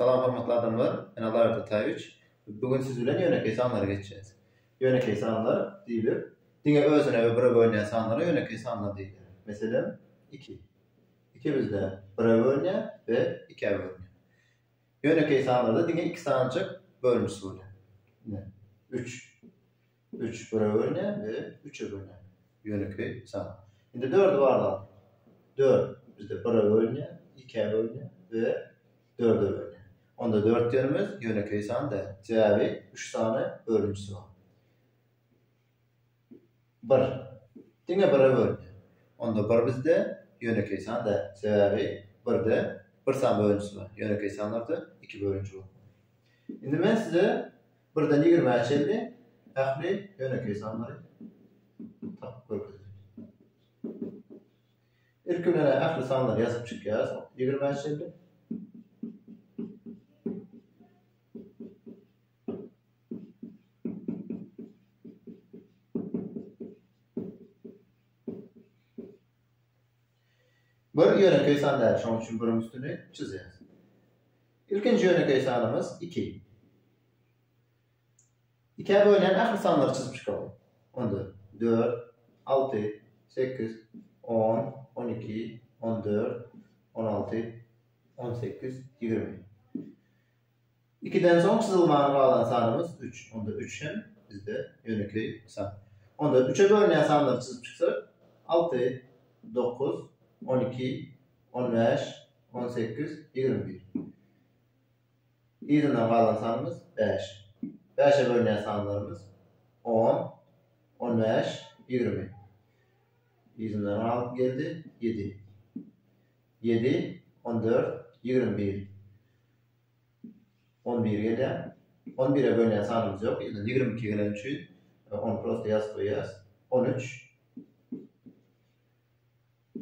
Salam hormatly adamlar, ben Alar Tatayevich. Bugün siz bilen yönekey sanlara geçeceğiz. Yönekey sanlar diýilip, diňe özüne we bire bölünýän sanlara yönekey sanlar diýilir. Meselem 2. 2 bizde bire bölünýän we 2'e bölünýän. Yönekey sanlarda diňe 2 sançyk bölünmüş bolýar. 3 bire bölünýän we 3'e bölünýän yönekey san. Indi 4'ü barlar. 4 bizde bire bölünýän, 2'e bölünýän we 4'e bölünýän. Onda 4 yönümüz yönekey san da. Cevabı 3 tane bölümcüsü var. 1. Diňe 1'e bölünýän. Onda 1 bizde yönekey san da. Cevabı 1'de 1 san bölümcüsü var. Yönekey sanlarda 2 bölümcü var. Indi men size 1'den 20'e çeldi. Ähli yönekey sanlary tapyp görkezdim. İlk günlere ähli sanlary ýazyp çykýar. 20'e çeldi. Bir yönekey san däl, şoň üçin birin üstüne çizýäs. İlkinji yönekey sanymız 2. 2'e bölünen ähli sanlary çyzyp çykalım. Onda 4, 6, 8, 10, 12, 14, 16, 18, 20. 2'den soň çyzylmagy galan sanymız 3. Onda 3 hem bizde yönekey san. Onda 3'e bölünen sanlary çyzyp çyksak 6, 9, 12, 15, 18, 21. İzinden kalan sanımız 5. 5'e bölünen sanlarımız 10, 15, 20. İzinden alıp geldi 7. 7, 14, 21. 11 gelen. 11'e bölünen sanımız yok. 22 gelen için 10 prosto yaz koyacağız. 13,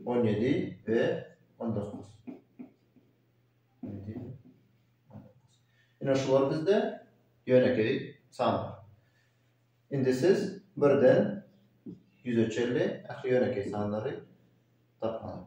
17 ve 19. Ine şular bizde yönekey sanlar. Indi siz birden 100'e çelli ähli yönekey sanlary tapmaly.